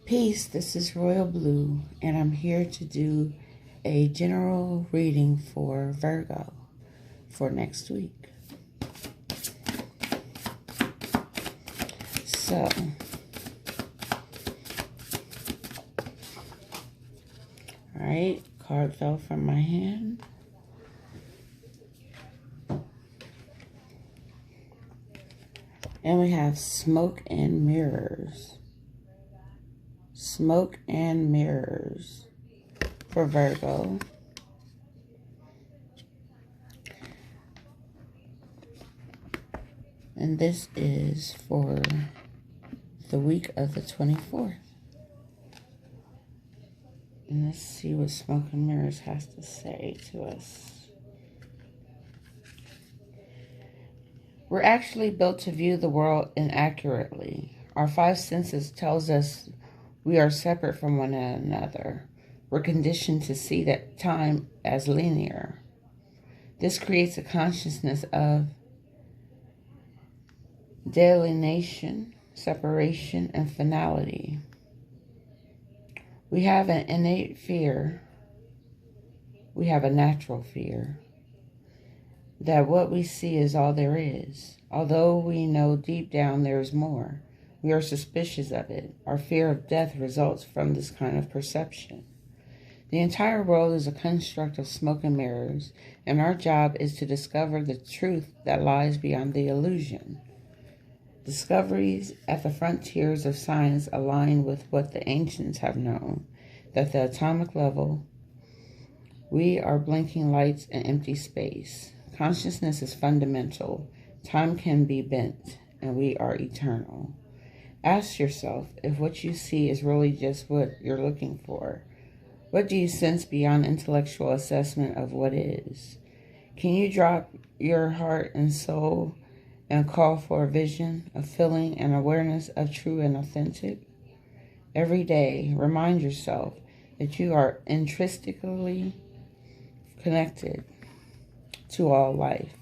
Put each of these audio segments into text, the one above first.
Peace, this is Royal Blue, and I'm here to do a general reading for Virgo for next week. So, alright, card fell from my hand. And we have Smoke and Mirrors. Smoke and Mirrors for Virgo. And this is for the week of the 24th. And let's see what Smoke and Mirrors has to say to us. We're actually built to view the world inaccurately. Our five senses tells us we are separate from one another. We're conditioned to see that time as linear. This creates a consciousness of delineation, separation, and finality. We have an innate fear. We have a natural fear that what we see is all there is. Although we know deep down there is more, we are suspicious of it. Our fear of death results from this kind of perception. The entire world is a construct of smoke and mirrors, and our job is to discover the truth that lies beyond the illusion. Discoveries at the frontiers of science align with what the ancients have known, that the atomic level, we are blinking lights in empty space. Consciousness is fundamental. Time can be bent, and we are eternal. Ask yourself if what you see is really just what you're looking for. What do you sense beyond intellectual assessment of what is? Can you drop your heart and soul and call for a vision, a feeling, and awareness of true and authentic? Every day, remind yourself that you are intrinsically connected to all life.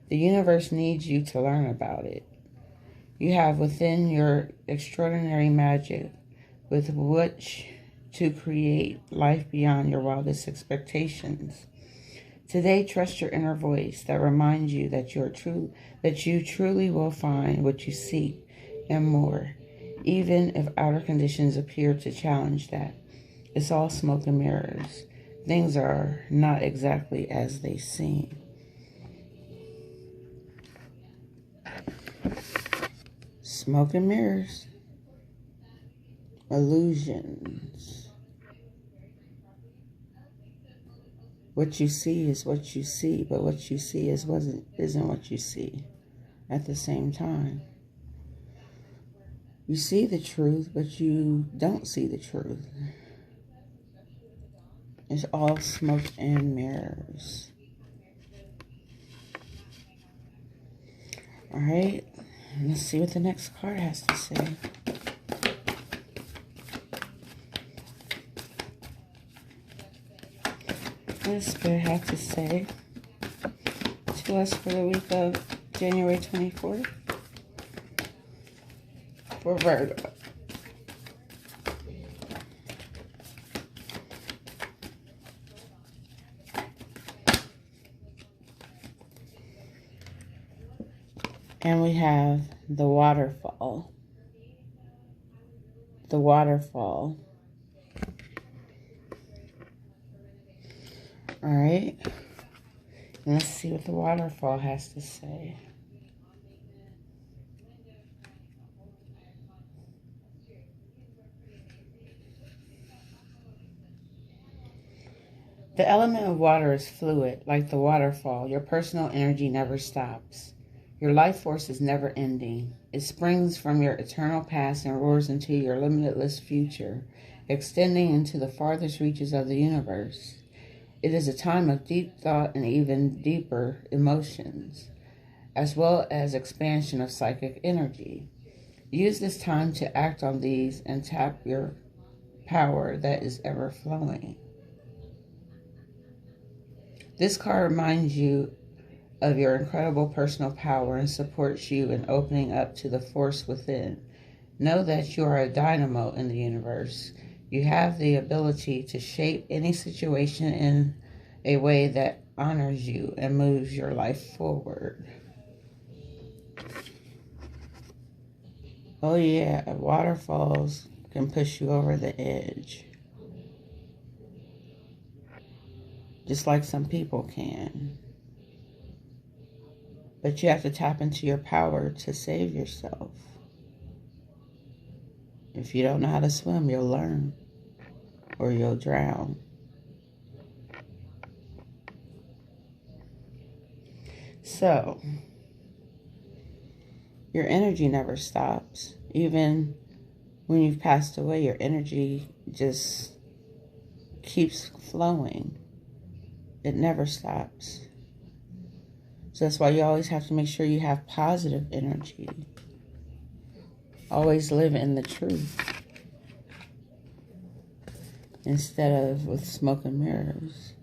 The universe needs you to learn about it. You have within your extraordinary magic with which to create life beyond your wildest expectations. Today, trust your inner voice that reminds you that you truly will find what you seek and more, even if outer conditions appear to challenge that. It's all smoke and mirrors. Things are not exactly as they seem. Smoke and mirrors. Illusions. What you see is what you see, but what you see isn't what you see at the same time. You see the truth, but you don't see the truth. It's all smoke and mirrors. All right, let's see what the next card has to say. What does Spirit have to say to us for the week of January 24th for Virgo? And we have the waterfall. The waterfall. All right. And let's see what the waterfall has to say. The element of water is fluid, like the waterfall. Your personal energy never stops. Your life force is never ending. It springs from your eternal past and roars into your limitless future, extending into the farthest reaches of the universe. It is a time of deep thought and even deeper emotions, as well as expansion of psychic energy. Use this time to act on these and tap your power that is ever flowing. This card reminds you of your incredible personal power and supports you in opening up to the force within. Know that you are a dynamo in the universe. You have the ability to shape any situation in a way that honors you and moves your life forward. Oh yeah, waterfalls can push you over the edge. Just like some people can. But you have to tap into your power to save yourself. If you don't know how to swim, you'll learn. Or you'll drown. So, your energy never stops. Even when you've passed away, your energy just keeps flowing. It never stops. So that's why you always have to make sure you have positive energy. Always live in the truth. Instead of with smoke and mirrors.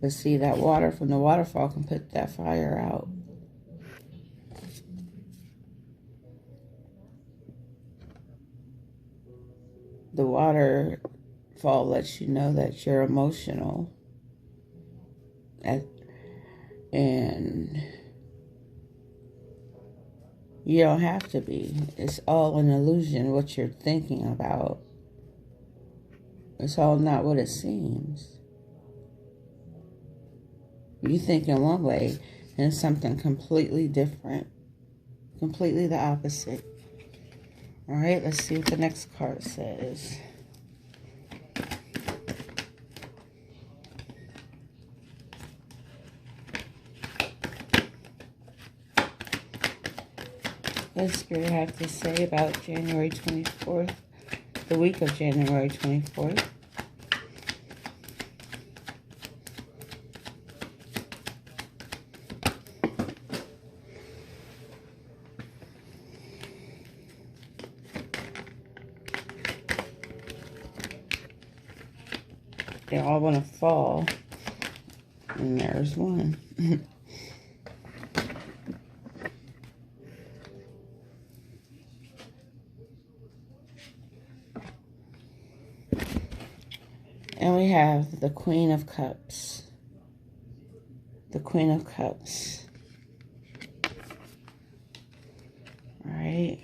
But see, that water from the waterfall can put that fire out. The waterfall lets you know that you're emotional. And you don't have to be. It's all an illusion what you're thinking about. It's all not what it seems. You think in one way and it's something completely different. Completely the opposite. Alright, let's see what the next card says. What does Spirit have to say about January 24th? The week of January 24th. They all want to fall. And there's one. And we have the Queen of Cups. The Queen of Cups. All right.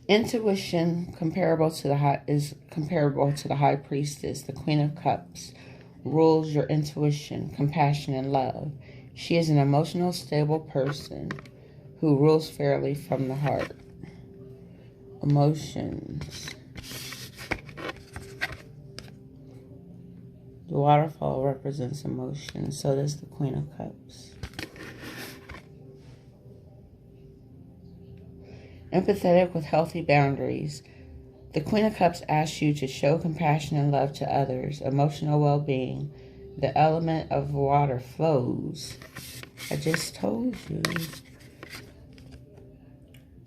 Intuition comparable to the high priestess. The Queen of Cups rules your intuition, compassion, and love. She is an emotional, stable person who rules fairly from the heart. Emotions. The waterfall represents emotion. So does the Queen of Cups. Empathetic with healthy boundaries. The Queen of Cups asks you to show compassion and love to others. Emotional well-being. The element of water flows. I just told you.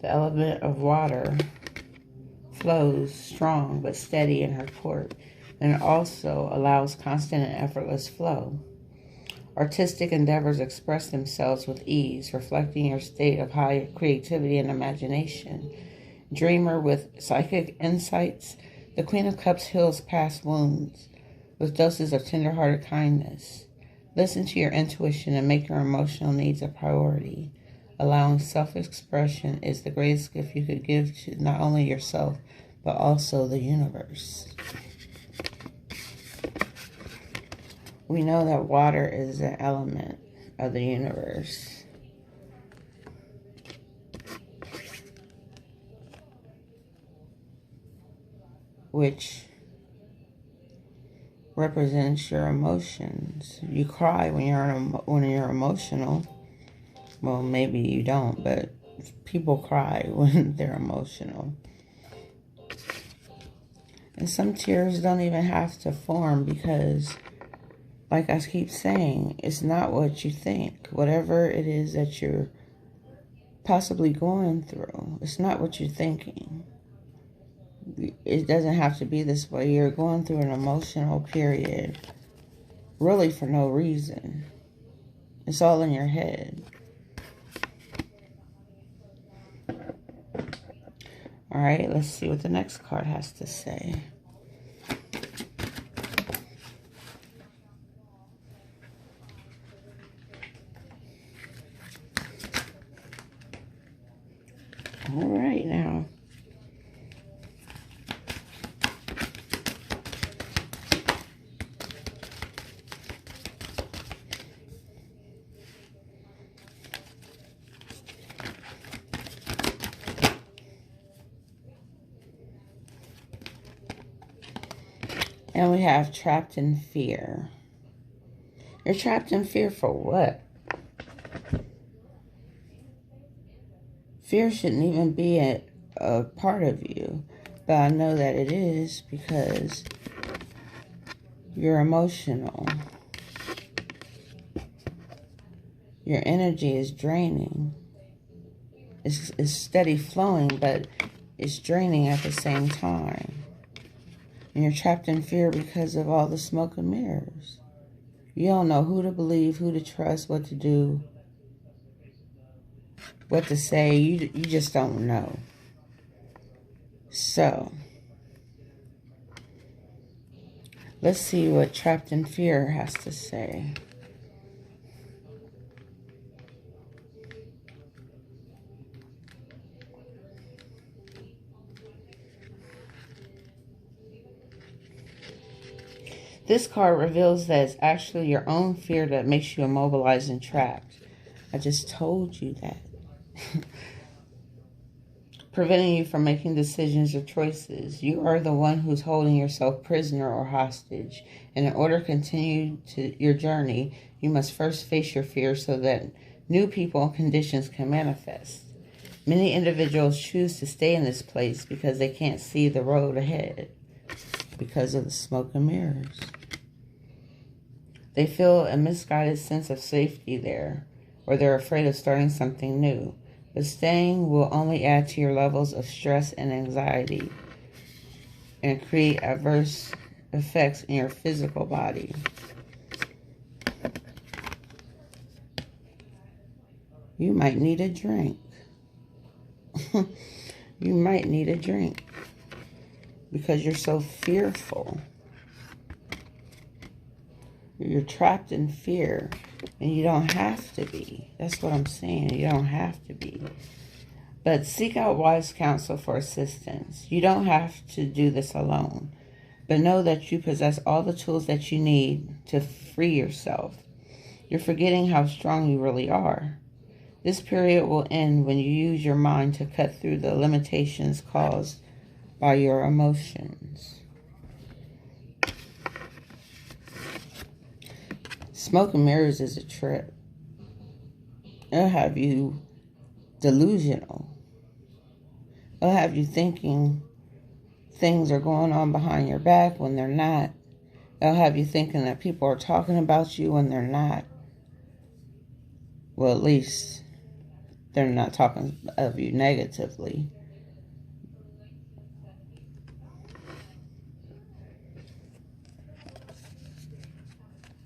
The element of water flows strong but steady in her court, and also allows constant and effortless flow. Artistic endeavors express themselves with ease, reflecting your state of high creativity and imagination. Dreamer with psychic insights, the Queen of Cups heals past wounds with doses of tender-hearted kindness. Listen to your intuition and make your emotional needs a priority. Allowing self-expression is the greatest gift you could give to not only yourself, but also the universe. We know that water is an element of the universe. Which represents your emotions. You cry when you're emotional. Well, maybe you don't, but people cry when they're emotional. And some tears don't even have to form because, like I keep saying, it's not what you think. Whatever it is that you're possibly going through, it's not what you're thinking. It doesn't have to be this way. You're going through an emotional period, really for no reason. It's all in your head. All right, let's see what the next card has to say. All right, now. And we have trapped in fear. You're trapped in fear for what? Fear shouldn't even be a part of you. But I know that it is because you're emotional. Your energy is draining. It's steady flowing, but it's draining at the same time. And you're trapped in fear because of all the smoke and mirrors. You don't know who to believe, who to trust, what to do, what to say. You just don't know. So, let's see what trapped in fear has to say. This card reveals that it's actually your own fear that makes you immobilized and trapped. I just told you that. Preventing you from making decisions or choices. You are the one who's holding yourself prisoner or hostage. And in order to continue your journey, you must first face your fear so that new people and conditions can manifest. Many individuals choose to stay in this place because they can't see the road ahead because of the smoke and mirrors. They feel a misguided sense of safety there, or they're afraid of starting something new. But staying will only add to your levels of stress and anxiety and create adverse effects in your physical body. You might need a drink. You might need a drink because you're so fearful. You're trapped in fear, and you don't have to be. That's what I'm saying. You don't have to be. But seek out wise counsel for assistance. You don't have to do this alone. But know that you possess all the tools that you need to free yourself. You're forgetting how strong you really are. This period will end when you use your mind to cut through the limitations caused by your emotions. Smoke and mirrors is a trip. It'll have you delusional. It'll have you thinking things are going on behind your back when they're not. It'll have you thinking that people are talking about you when they're not. Well, at least they're not talking of you negatively.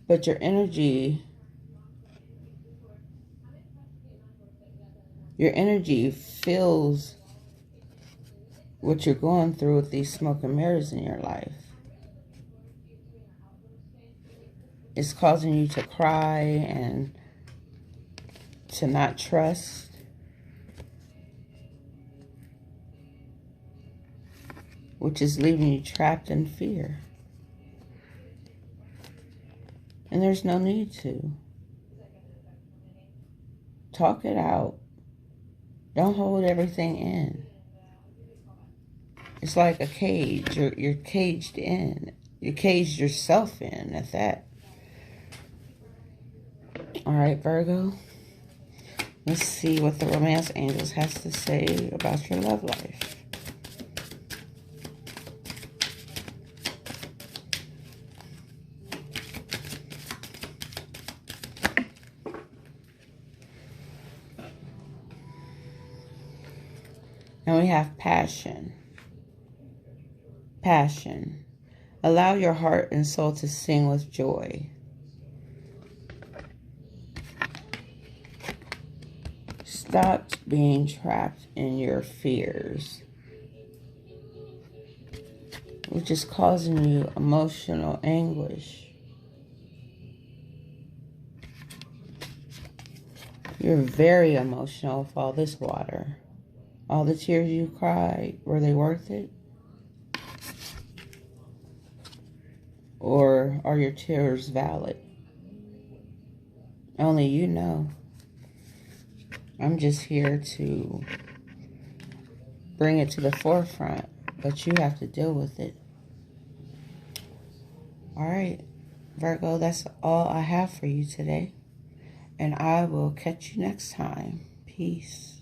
But your energy feels what you're going through with these smoke and mirrors in your life. It's causing you to cry and to not trust. Which is leaving you trapped in fear. And there's no need to. Talk it out. Don't hold everything in. It's like a cage. You're caged in. You caged yourself in at that. All right, Virgo. Let's see what the romance angels has to say about your love life. And we have passion. Passion. Allow your heart and soul to sing with joy. Stop being trapped in your fears. which is causing you emotional anguish. You're very emotional with all this water. All the tears you cried, were they worth it? Or are your tears valid? Only you know. I'm just here to bring it to the forefront, but you have to deal with it. All right, Virgo, that's all I have for you today. And I will catch you next time. Peace.